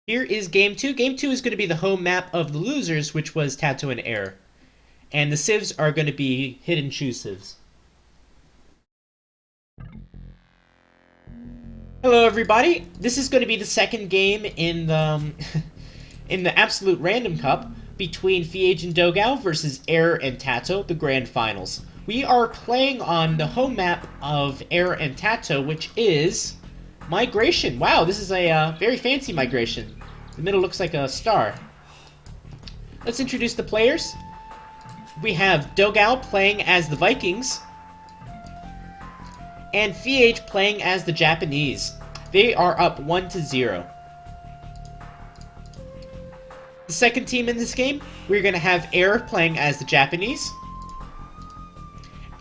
Here is game two. Game two is going to be the home map of the losers, which was TaToH and Air. And the civs are going to be hidden shoe civs. Hello, everybody. This is going to be the second game in the in the Absolute Random Cup between FeAge and Dogao versus Air and TaToH, the grand finals. We are playing on the home map of Air and TaToH, which is Migration. Wow, this is a very fancy migration. The middle looks like a star. Let's introduce the players. We have Dogao playing as the Vikings, and FeAge playing as the Japanese. They are up 1-0. The second team in this game, we're going to have Air playing as the Japanese,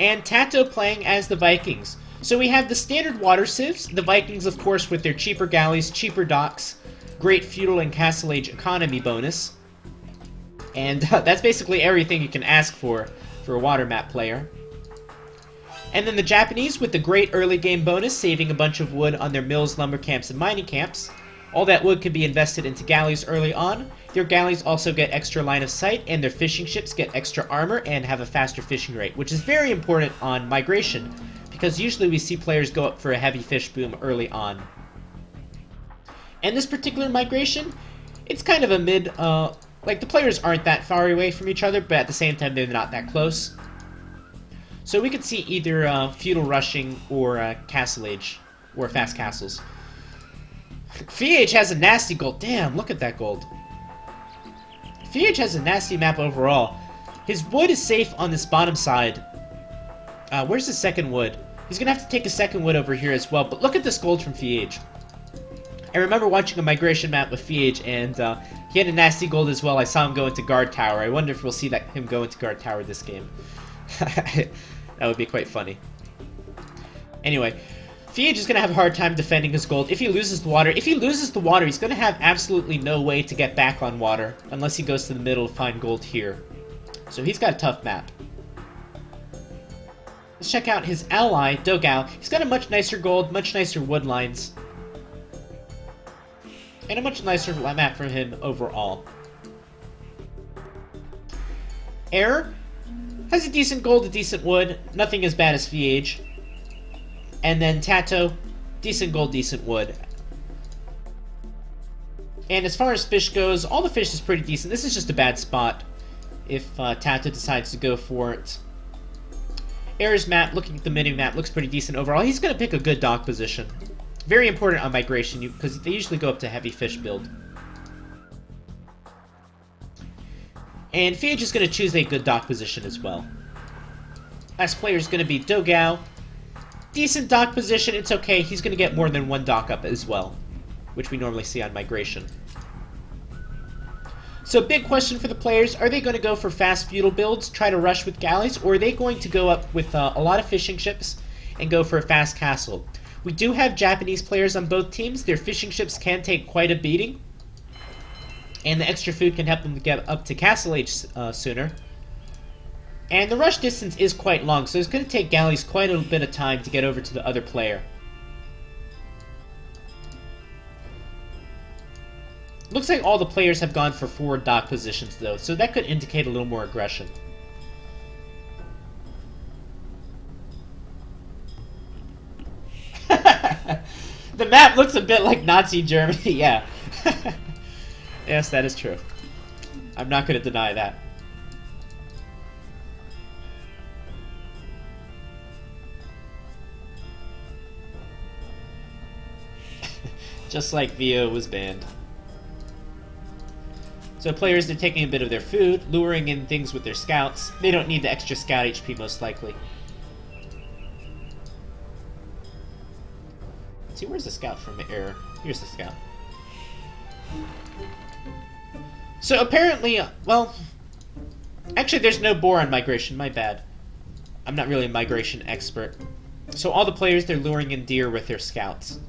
and TaToH playing as the Vikings. So we have the standard water civs, the Vikings of course with their cheaper galleys, cheaper docks, great feudal and castle age economy bonus. And that's basically everything you can ask for a water map player. And then the Japanese with the great early game bonus, saving a bunch of wood on their mills, lumber camps, and mining camps. All that wood can be invested into galleys early on. Their galleys also get extra line of sight, and their fishing ships get extra armor and have a faster fishing rate, which is very important on migration, because usually we see players go up for a heavy fish boom early on. And this particular migration, it's kind of a mid, like the players aren't that far away from each other, but at the same time they're not that close. So we could see either feudal rushing or castle age, or fast castles. FeAge has a nasty gold. Damn, look at that gold. FeAge has a nasty map overall. His wood is safe on this bottom side. Where's the second wood? He's gonna have to take a second wood over here as well, but look at this gold from FeAge. I remember watching a migration map with FeAge, and he had a nasty gold as well. I saw him go into guard tower. I wonder if we'll see him go into guard tower this game. That would be quite funny. Anyway, FeAge is going to have a hard time defending his gold if he loses the water. If he loses the water, he's going to have absolutely no way to get back on water unless he goes to the middle to find gold here. So he's got a tough map. Let's check out his ally, Dogao. He's got a much nicer gold, much nicer wood lines, and a much nicer map for him overall. Air has a decent gold, a decent wood, nothing as bad as FeAge. And then TaToH, decent gold, decent wood. And as far as fish goes, all the fish is pretty decent. This is just a bad spot if TaToH decides to go for it. Air's map, looking at the mini-map, looks pretty decent overall. He's going to pick a good dock position. Very important on migration, because they usually go up to heavy fish build. And FeAge is going to choose a good dock position as well. Last player is going to be Dogao. Decent dock position, it's okay. He's going to get more than one dock up as well, which we normally see on migration. So big question for the players, are they going to go for fast feudal builds, try to rush with galleys, or are they going to go up with a lot of fishing ships and go for a fast castle? We do have Japanese players on both teams. Their fishing ships can take quite a beating, and the extra food can help them to get up to castle age sooner. And the rush distance is quite long, so it's going to take galleys quite a bit of time to get over to the other player. Looks like all the players have gone for forward dock positions though, so that could indicate a little more aggression. The map looks a bit like Nazi Germany, yeah. Yes, that is true. I'm not going to deny that. Just like VO was banned. So players are taking a bit of their food, luring in things with their scouts. They don't need the extra scout HP most likely. Let's see, where's the scout from Air? Here's the scout. So apparently, well, actually there's no boar on migration, my bad. I'm not really a migration expert. So all the players, they're luring in deer with their scouts.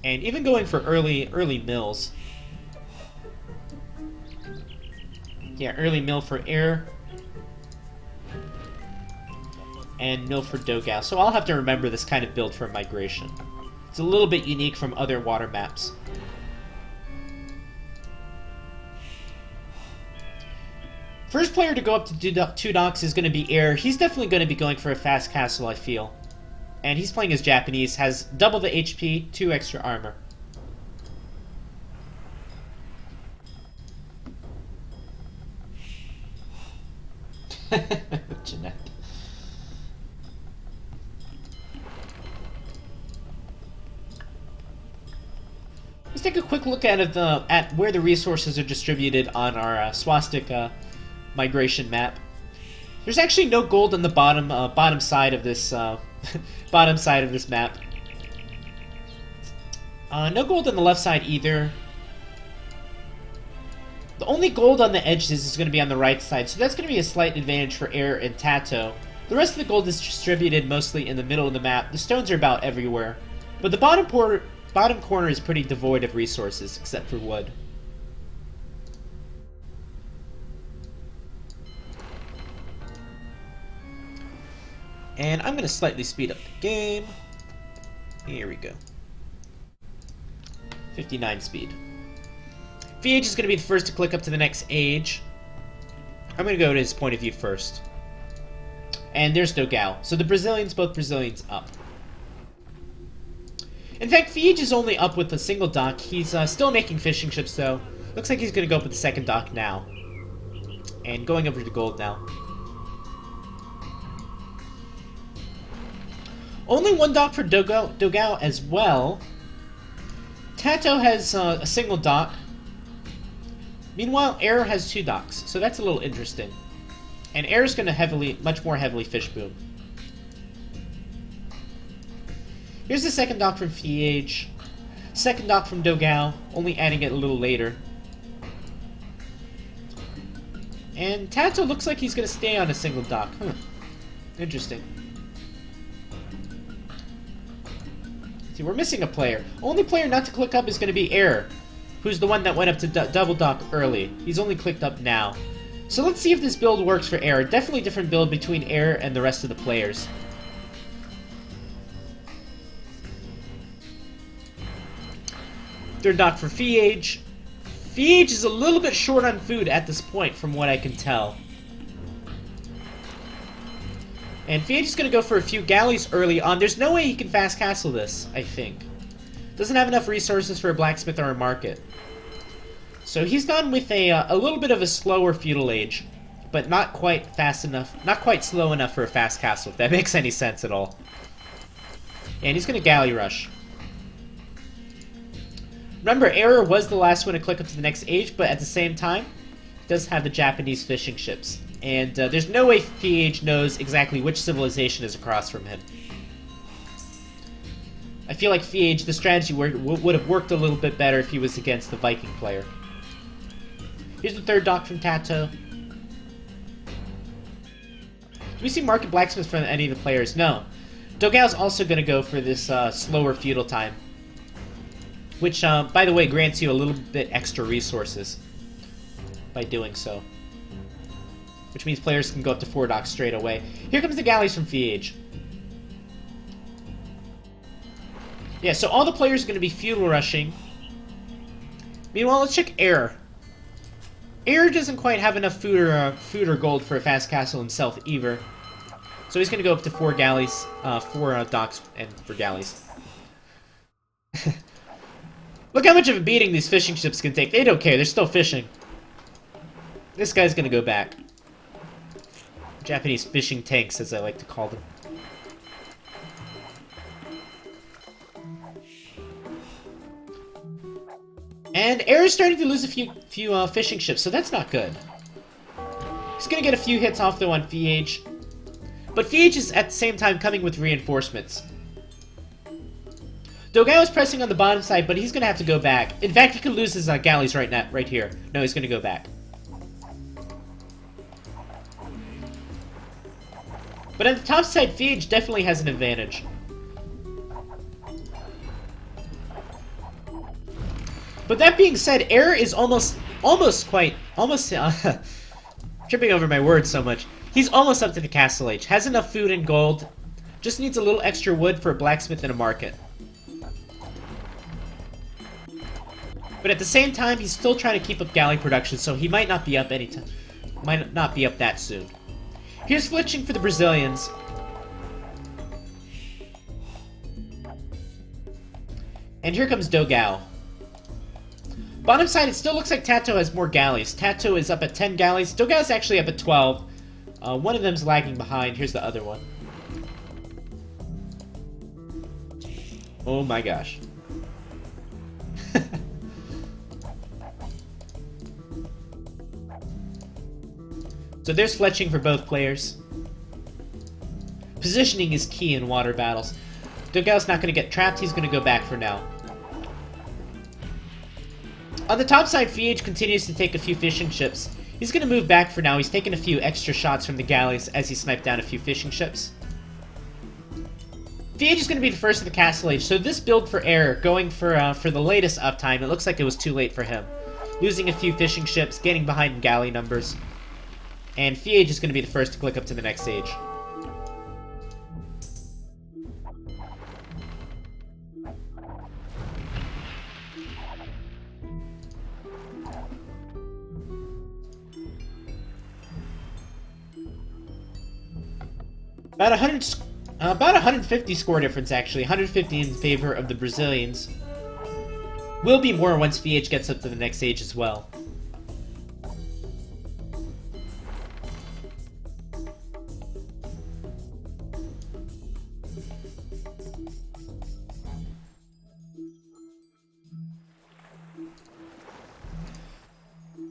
And even going for early mills. Yeah, early mill for Air. And mill for Dogao. So I'll have to remember this kind of build for migration. It's a little bit unique from other water maps. First player to go up to 2 docks is going to be Air. He's definitely going to be going for a fast castle, I feel. And he's playing as Japanese, has double the HP, 2 extra armor. Jeanette. Let's take a quick look at where the resources are distributed on our swastika migration map. There's actually no gold on the bottom side of this bottom side of this map. No gold on the left side either. The only gold on the edges is going to be on the right side, so that's going to be a slight advantage for Air and TaToH. The rest of the gold is distributed mostly in the middle of the map. The stones are about everywhere, but the bottom corner is pretty devoid of resources, except for wood. And I'm going to slightly speed up the game. Here we go. 59 speed. FeAge is going to be the first to click up to the next age. I'm going to go to his point of view first. And there's Dogao. So the Brazilians, both Brazilians, up. In fact, FeAge is only up with a single dock. He's still making fishing ships, though. Looks like he's going to go up with the second dock now. And going over to gold now. Only one dock for Dogao as well. TaToH has a single dock. Meanwhile, Air has 2 docks, so that's a little interesting. And Air is going to much more heavily fish boom. Here's the second dock from FeAge. Second dock from Dogao, only adding it a little later. And TaToH looks like he's going to stay on a single dock. Interesting. See, we're missing a player. Only player not to click up is going to be Air, who's the one that went up to double dock early. He's only clicked up now. So let's see if this build works for Air. Definitely different build between Air and the rest of the players. Third dock for FeAge. FeAge is a little bit short on food at this point, from what I can tell. And FeAge is going to go for a few galleys early on. There's no way he can fast castle this, I think. Doesn't have enough resources for a blacksmith or a market. So he's gone with a little bit of a slower feudal age, but not quite fast enough, not quite slow enough for a fast castle, if that makes any sense at all. And he's going to galley rush. Remember, Air was the last one to click up to the next age, but at the same time, he does have the Japanese fishing ships. And there's no way FeAge knows exactly which civilization is across from him. I feel like FeAge, the strategy would have worked a little bit better if he was against the Viking player. Here's the third dock from TaToH. Do we see market blacksmith from any of the players? No. Dogao's also going to go for this slower feudal time. Which, by the way, grants you a little bit extra resources by doing so. Which means players can go up to 4 docks straight away. Here comes the galleys from FeAge. Yeah, so all the players are going to be feudal rushing. Meanwhile, let's check Air. Air doesn't quite have enough food or gold for a fast castle himself either. So he's going to go up to 4 galleys, 4 docks and for galleys. Look how much of a beating these fishing ships can take. They don't care, they're still fishing. This guy's going to go back. Japanese fishing tanks, as I like to call them. And Air is starting to lose a few fishing ships, so that's not good. He's going to get a few hits off, though, on FeAge. But FeAge is, at the same time, coming with reinforcements. Dogao is pressing on the bottom side, but he's going to have to go back. In fact, he could lose his galleys right here. No, he's going to go back. But on the top side, FeAge definitely has an advantage. But that being said, Air is almost tripping over my words so much. He's almost up to the castle age. Has enough food and gold. Just needs a little extra wood for a blacksmith and a market. But at the same time, he's still trying to keep up galley production, so he might not be up anytime. Might not be up that soon. Here's fletching for the Brazilians. And here comes Dogao. Bottom side, it still looks like TaToH has more galleys. TaToH is up at 10 galleys. Dogao's actually up at 12. One of them's lagging behind. Here's the other one. Oh my gosh. So there's fletching for both players. Positioning is key in water battles. Dogao's not going to get trapped. He's going to go back for now. On the top side, FeAge continues to take a few fishing ships. He's going to move back for now. He's taking a few extra shots from the galleys as he sniped down a few fishing ships. FeAge is going to be the first of the Castle Age, so this build for Error, going for the latest uptime, it looks like it was too late for him. Losing a few fishing ships, getting behind in galley numbers. And FeAge is going to be the first to click up to the next stage. About 150 score difference, actually. 150 in favor of the Brazilians. Will be more once FeAge gets up to the next stage as well.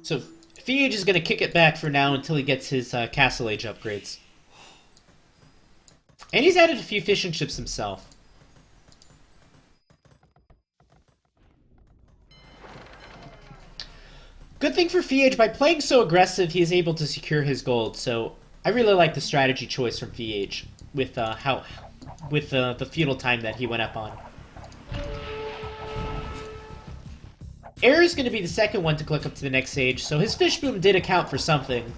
So, FeAge is going to kick it back for now until he gets his Castle Age upgrades. And he's added a few fishing ships himself. Good thing for FeAge, by playing so aggressive, he is able to secure his gold. So I really like the strategy choice from FeAge with the feudal time that he went up on. Error is going to be the second one to click up to the next stage, so his fish boom did account for something.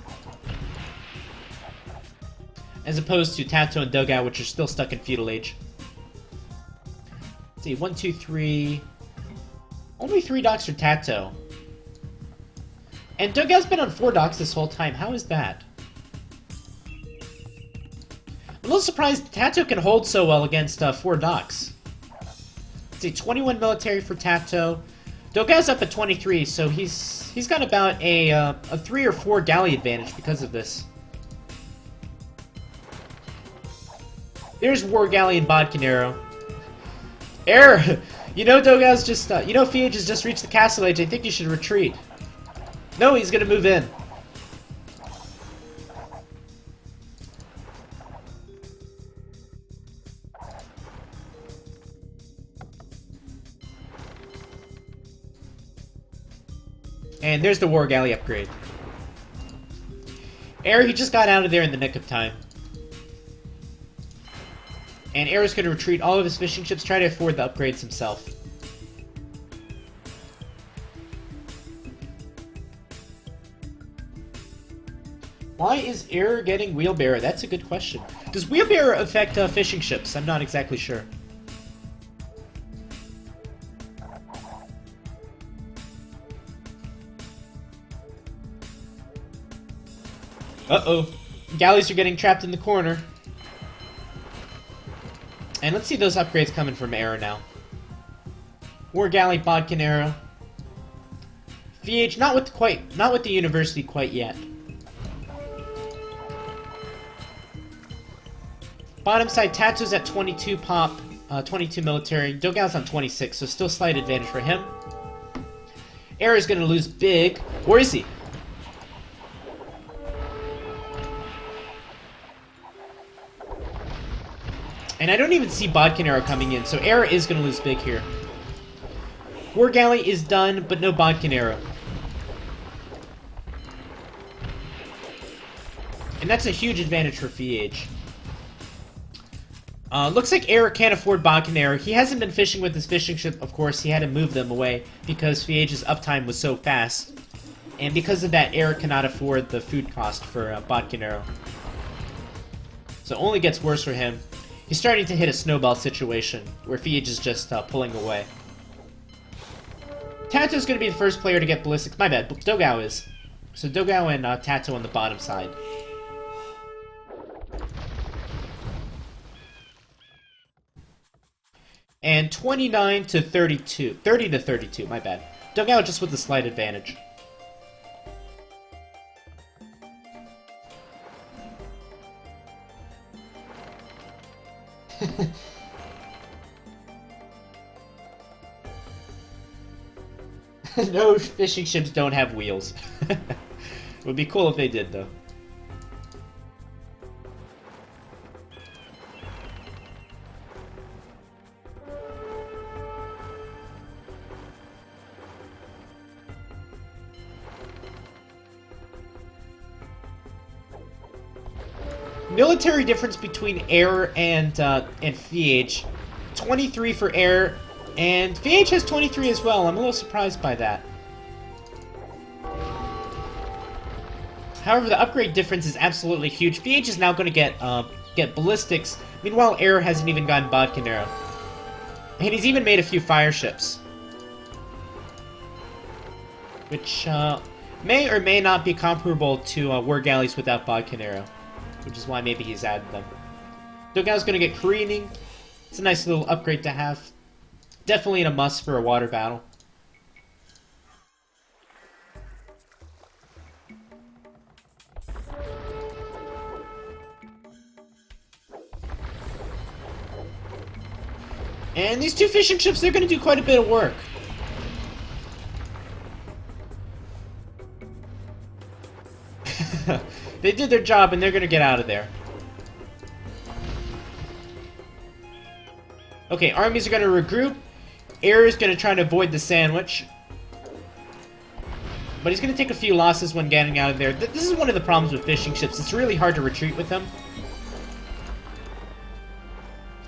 As opposed to TaToH and Dogao, which are still stuck in feudal age. Let's see, 1, 2, 3... Only 3 docks for TaToH. And Dogao's been on 4 docks this whole time. How is that? I'm a little surprised TaToH can hold so well against 4 docks. Let's see, 21 military for TaToH. Dogao's up at 23, so he's got about a 3 or 4 galley advantage because of this. There's War Galley and Bodcanero. Error! You know Dogao's just, you know FeAge has just reached the Castle Age. I think you should retreat. No, he's gonna move in. And there's the War Galley upgrade. Error, he just got out of there in the nick of time. And Error's going to retreat all of his fishing ships, try to afford the upgrades himself. Why is Error getting Wheelbearer? That's a good question. Does Wheelbearer affect fishing ships? I'm not exactly sure. Uh-oh. Galleys are getting trapped in the corner. And let's see those upgrades coming from Error now. War Galley, Bodcanero. FeAge, not with the University quite yet. Bottom side, TaToH's at 22 pop, 22 military. Dogao's on 26, so still slight advantage for him. Error's gonna lose big. Or is he? And I don't even see Bodcanero coming in, so Error is going to lose big here. War Galley is done, but no Bodcanero. And that's a huge advantage for FeAge. Looks like Error can't afford Bodcanero. He hasn't been fishing with his fishing ship, of course. He had to move them away because FeAge's uptime was so fast. And because of that, Error cannot afford the food cost for Bodcanero. So it only gets worse for him. He's starting to hit a snowball situation, where FeAge is just pulling away. TaToH's going to be the first player to get ballistics. My bad, Dogao is. So Dogao and TaToH on the bottom side. And 29 to 32. 30 to 32, my bad. Dogao just with a slight advantage. No, fishing ships don't have wheels. It would be cool if they did, though. Military difference between Air and FeAge. 23 for Air, and FeAge has 23 as well. I'm a little surprised by that. However, the upgrade difference is absolutely huge. FeAge is now going to get ballistics. Meanwhile, Air hasn't even gotten Conquerors. And he's even made a few fire ships. Which may or may not be comparable to war galleys without Conquerors. Which is why maybe he's added them. Dogao's going to get careening. It's a nice little upgrade to have. Definitely a must for a water battle. And these two fishing ships, they're going to do quite a bit of work. They did their job, and they're going to get out of there. Okay, armies are going to regroup. Air is going to try to avoid the sandwich. But he's going to take a few losses when getting out of there. This is one of the problems with fishing ships. It's really hard to retreat with them.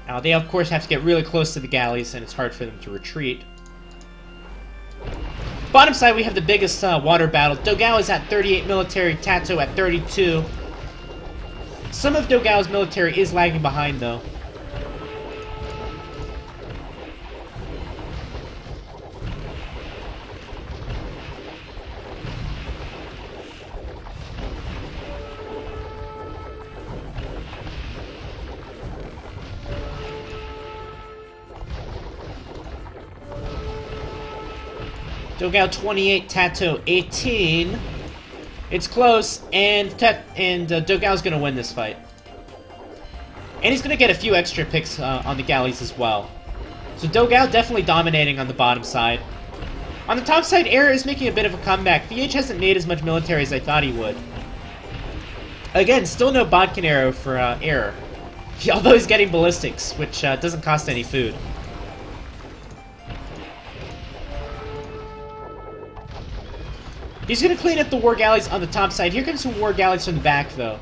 Now, they, of course, have to get really close to the galleys, and it's hard for them to retreat. Bottom side, we have the biggest water battle. Dogao is at 38 military, TaToH at 32. Some of Dogao's military is lagging behind, though. Dogao 28, TaToH 18. It's close, and Dogao's going to win this fight. And he's going to get a few extra picks on the galleys as well. So Dogao definitely dominating on the bottom side. On the top side, Air is making a bit of a comeback. FeAge hasn't made as much military as I thought he would. Again, still no Conquerors for Air. Although he's getting ballistics, which doesn't cost any food. He's going to clean up the war galleys on the top side. Here comes some war galleys from the back, though.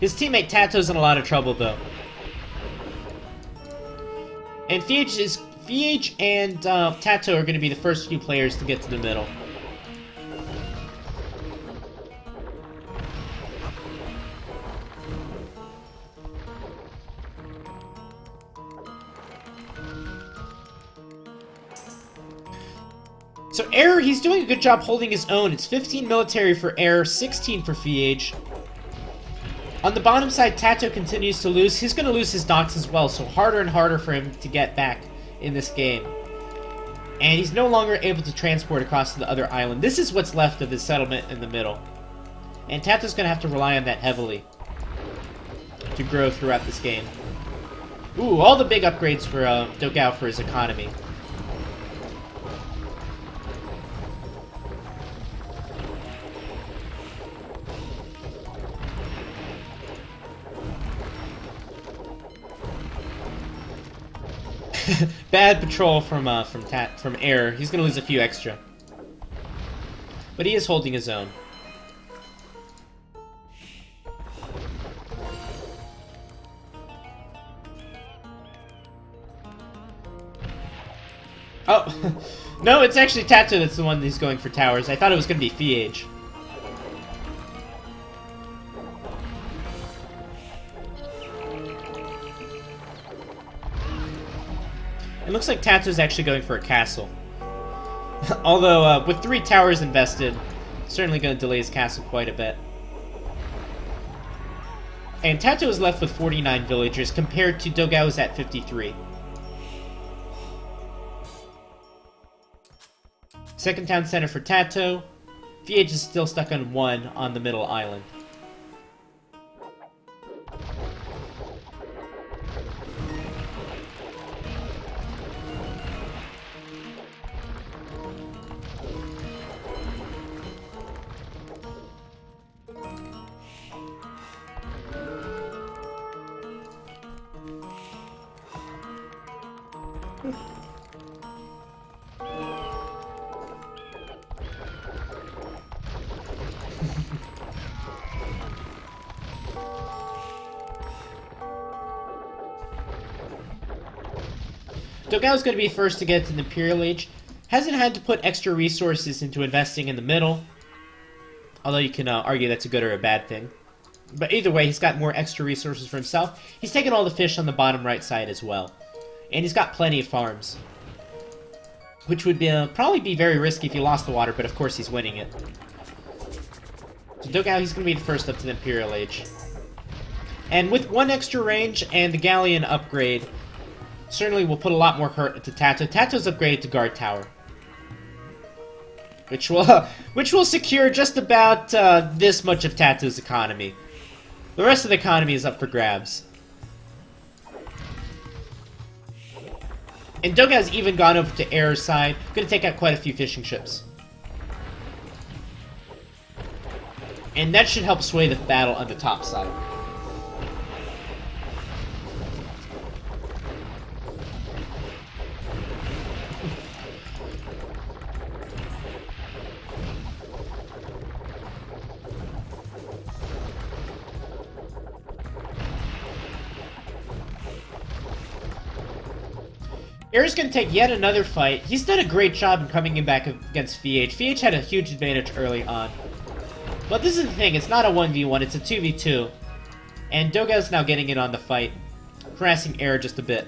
His teammate TaToH's in a lot of trouble, though. And FeAge and TaToH are going to be the first few players to get to the middle. So Air, he's doing a good job holding his own. It's 15 military for Air, 16 for FeAge. On the bottom side, TaToH continues to lose. He's going to lose his docks as well, so harder and harder for him to get back in this game. And he's no longer able to transport across to the other island. This is what's left of his settlement in the middle. And TaToH's going to have to rely on that heavily to grow throughout this game. Ooh, all the big upgrades for Dogao for his economy. Bad patrol from Air. He's gonna lose a few extra, but he is holding his own. Oh, no, it's actually TaToH that's the one who's going for towers. I thought it was gonna be FeAge. It looks like TaToH's actually going for a castle. Although, with 3 towers invested, certainly going to delay his castle quite a bit. And TaToH is left with 49 villagers compared to Dogao's at 53. Second town center for TaToH. FeAge is still stuck on 1 on the middle island. Dogao's going to be first to get to the Imperial Age. Hasn't had to put extra resources into investing in the middle. Although you can argue that's a good or a bad thing. But either way, he's got more extra resources for himself. He's taken all the fish on the bottom right side as well. And he's got plenty of farms. Which would be, probably be very risky if he lost the water, but of course he's winning it. So Dogao, he's going to be the first up to the Imperial Age. And with 1 extra range and the Galleon upgrade, certainly will put a lot more hurt to TaToH. TaToH's upgraded to Guard Tower. Which will secure just about this much of TaToH's economy. The rest of the economy is up for grabs. And Dogao's even gone over to Error's side. Gonna take out quite a few fishing ships. And that should help sway the battle on the top side. Error's going to take yet another fight. He's done a great job in coming in back against FeAge. FeAge had a huge advantage early on. But this is the thing, it's not a 1v1, it's a 2v2. And Dogao's now getting in on the fight, harassing Error just a bit.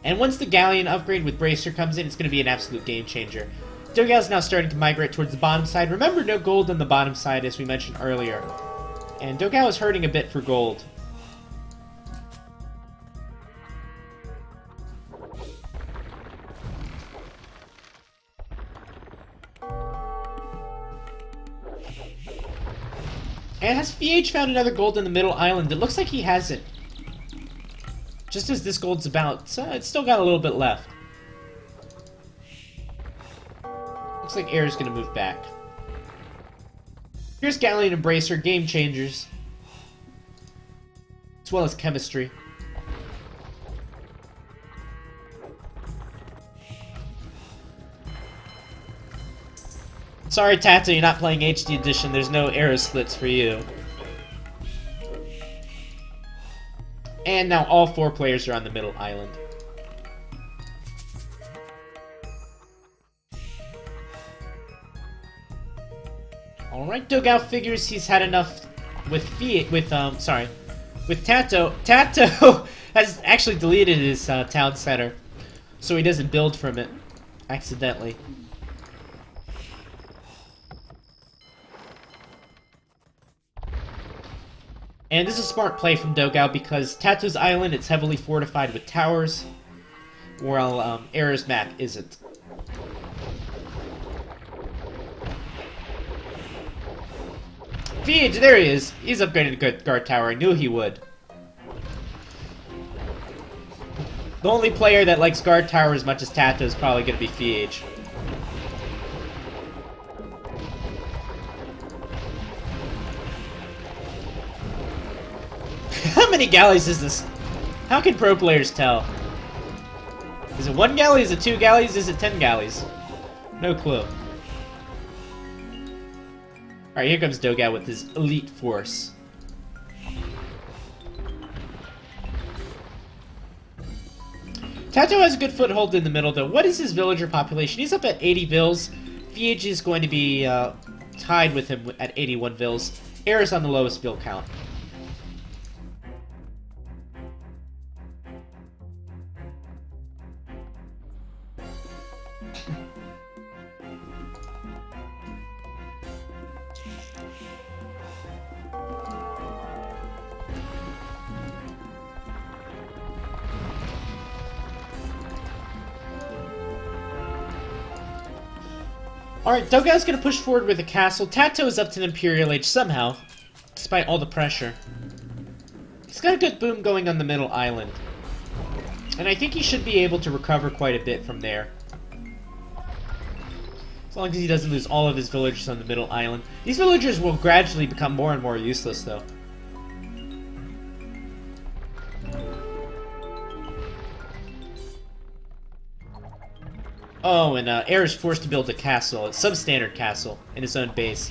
And once the Galleon upgrade with Bracer comes in, it's going to be an absolute game changer. Dogao's now starting to migrate towards the bottom side. Remember, no gold on the bottom side, as we mentioned earlier. And Dogao is hurting a bit for gold. And has FeAge found another gold in the middle island? It looks like he hasn't. Just as this gold's about, it's still got a little bit left. Looks like Error's gonna move back. Here's Galleon and Bracer, game changers. As well as chemistry. Sorry, TaToH, you're not playing HD Edition. There's no arrow splits for you. And now all 4 players are on the middle island. Alright, Dogao figures he's had enough with TaToH. TaToH has actually deleted his town center, so he doesn't build from it accidentally. And this is a smart play from Dogao because TaToH's island, it's heavily fortified with towers, while Error's map isn't. FeAge, there he is. He's upgraded to Guard Tower. I knew he would. The only player that likes Guard Tower as much as TaToH is probably going to be FeAge. How many galleys is this? How can pro players tell? Is it 1 galley? Is it 2 galleys? Is it 10 galleys? No clue. Alright, here comes Dogao with his elite force. TaToH has a good foothold in the middle, though. What is his villager population? He's up at 80 vills. FeAge is going to be tied with him at 81 vills. Error's on the lowest vill count. Alright, Dogao's gonna push forward with a castle. TaToH is up to the Imperial Age somehow, despite all the pressure. He's got a good boom going on the middle island. And I think he should be able to recover quite a bit from there. As long as he doesn't lose all of his villagers on the middle island. These villagers will gradually become more and more useless, though. Oh, and Air is forced to build a castle, a substandard castle, in his own base.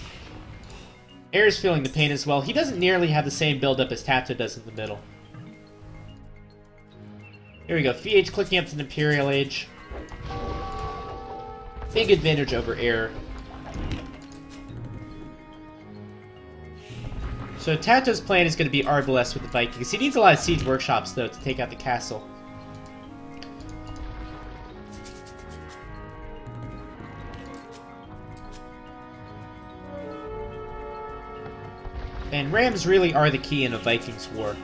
Air is feeling the pain as well. He doesn't nearly have the same build-up as TaToH does in the middle. Here we go, FeAge clicking up to the Imperial Age. Big advantage over Air. So TaToH's plan is going to be Arbalest with the Vikings. He needs a lot of siege workshops, though, to take out the castle. And rams really are the key in a Vikings war.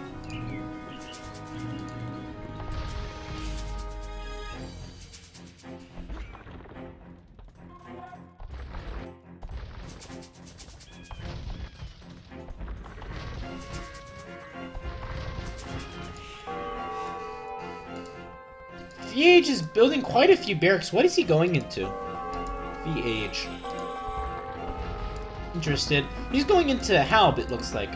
FeAge is building quite a few barracks. What is he going into? FeAge. Interested. He's going into Halb, it looks like.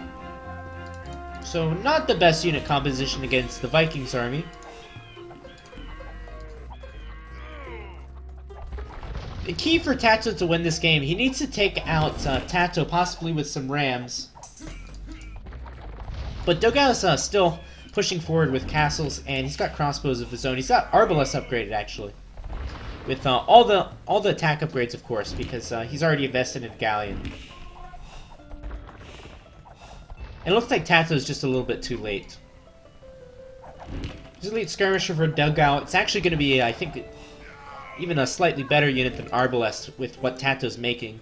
So, not the best unit composition against the Vikings army. The key for TaToH to win this game, he needs to take out TaToH, possibly with some rams. But Dogao's still pushing forward with castles, and he's got crossbows of his own. He's got Arbalest upgraded, actually. With all the attack upgrades, of course, because he's already invested in Galleon. And it looks like TaToH's just a little bit too late. He's elite skirmisher for Dogao. It's actually going to be, I think, even a slightly better unit than Arbalest with what TaToH's making.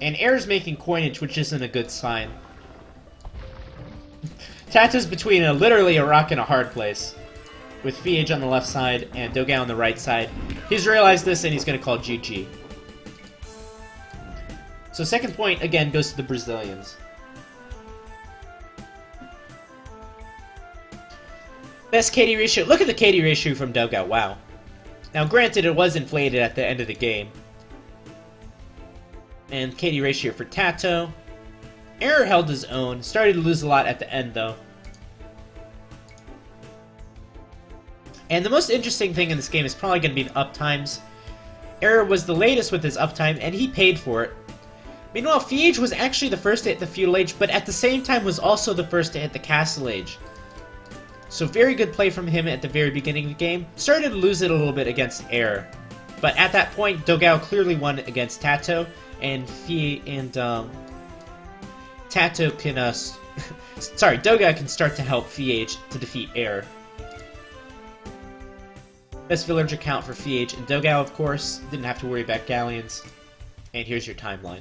And Air's making coinage, which isn't a good sign. TaToH's between literally a rock and a hard place, with FeAge on the left side and Dogao on the right side. He's realized this and he's going to call GG. So second point, again, goes to the Brazilians. Best KD ratio. Look at the KD ratio from Dogao. Wow. Now, granted, it was inflated at the end of the game. And KD ratio for TaToH. Air held his own. Started to lose a lot at the end, though. And the most interesting thing in this game is probably going to be the uptimes. Air was the latest with his uptime, and he paid for it. Meanwhile, FeAge was actually the first to hit the Feudal Age, but at the same time was also the first to hit the Castle Age. So very good play from him at the very beginning of the game. Started to lose it a little bit against Air. But at that point, Dogao clearly won against TaToH, and TaToH can, sorry, Dogao can start to help FeAge to defeat Air. Best villager count for FeAge and Dogao, of course. Didn't have to worry about galleons. And here's your timeline.